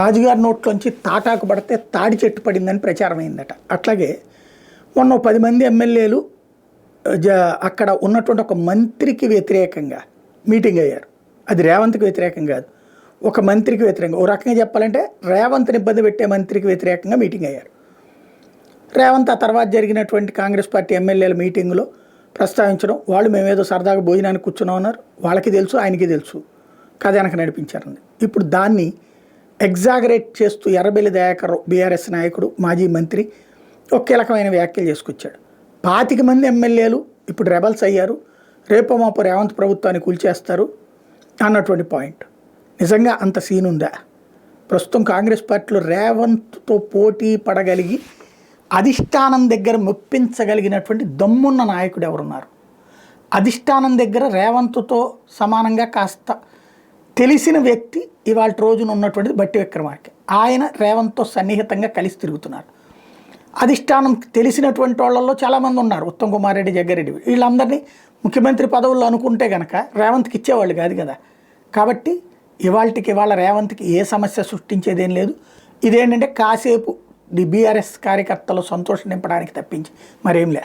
రాజుగారి నోట్లోంచి తాటాకు పడితే తాడి చెట్టు పడిందని ప్రచారం అయిందట. అట్లాగే మొన్న 10 మంది ఎమ్మెల్యేలు అక్కడ ఉన్నటువంటి ఒక మంత్రికి వ్యతిరేకంగా మీటింగ్ అయ్యారు. అది రేవంత్కి వ్యతిరేకం కాదు, ఒక మంత్రికి వ్యతిరేకంగా. ఓ రకంగా చెప్పాలంటే రేవంత్ని ఇబ్బంది పెట్టే మంత్రికి వ్యతిరేకంగా మీటింగ్ అయ్యారు. రేవంత్ ఆ తర్వాత జరిగినటువంటి కాంగ్రెస్ పార్టీ ఎమ్మెల్యేల మీటింగ్లో ప్రస్తావించడం, వాళ్ళు మేమేదో సరదాగా భోజనానికి కూర్చున్నాం అన్నారు, వాళ్ళకి తెలుసు ఆయనకి తెలుసు, కథ వెనక నడిపించారండి. ఇప్పుడు దాన్ని ఎగ్జాగరేట్ చేస్తూ ఎర్రబెల్లి దయాకర్ బీఆర్ఎస్ నాయకుడు మాజీ మంత్రి ఒక కీలకమైన వ్యాఖ్యలు చేసుకొచ్చాడు. 25 మంది ఎమ్మెల్యేలు ఇప్పుడు రెబల్స్ అయ్యారు, రేపో మాపో రేవంత్ ప్రభుత్వాన్ని కూల్చేస్తారు అన్నటువంటి పాయింట్. నిజంగా అంత సీన్ ఉందా? ప్రస్తుతం కాంగ్రెస్ పార్టీలో రేవంత్తో పోటీ పడగలిగి అధిష్టానం దగ్గర మెప్పించగలిగినటువంటి దమ్మున్న నాయకుడు ఎవరున్నారు? అధిష్టానం దగ్గర రేవంత్తో సమానంగా కాస్త తెలిసిన వ్యక్తి ఇవాళ రోజున ఉన్నటువంటిది బట్టి విక్రమార్క. ఆయన రేవంత్తో సన్నిహితంగా కలిసి తిరుగుతున్నారు. అధిష్టానం తెలిసినటువంటి వాళ్ళల్లో చాలామంది ఉన్నారు, ఉత్తమ్ కుమార్ రెడ్డి, జగ్గారెడ్డి, వీళ్ళందరినీ ముఖ్యమంత్రి పదవుల్లో అనుకుంటే కనుక రేవంత్కి ఇచ్చేవాళ్ళు కాదు కదా. కాబట్టి ఇవాళ రేవంత్కి ఏ సమస్య సృష్టించేదేం లేదు. ఇదేంటంటే కాసేపు బీఆర్ఎస్ కార్యకర్తలు సంతోషం నింపడానికి తప్పించి మరేం లే.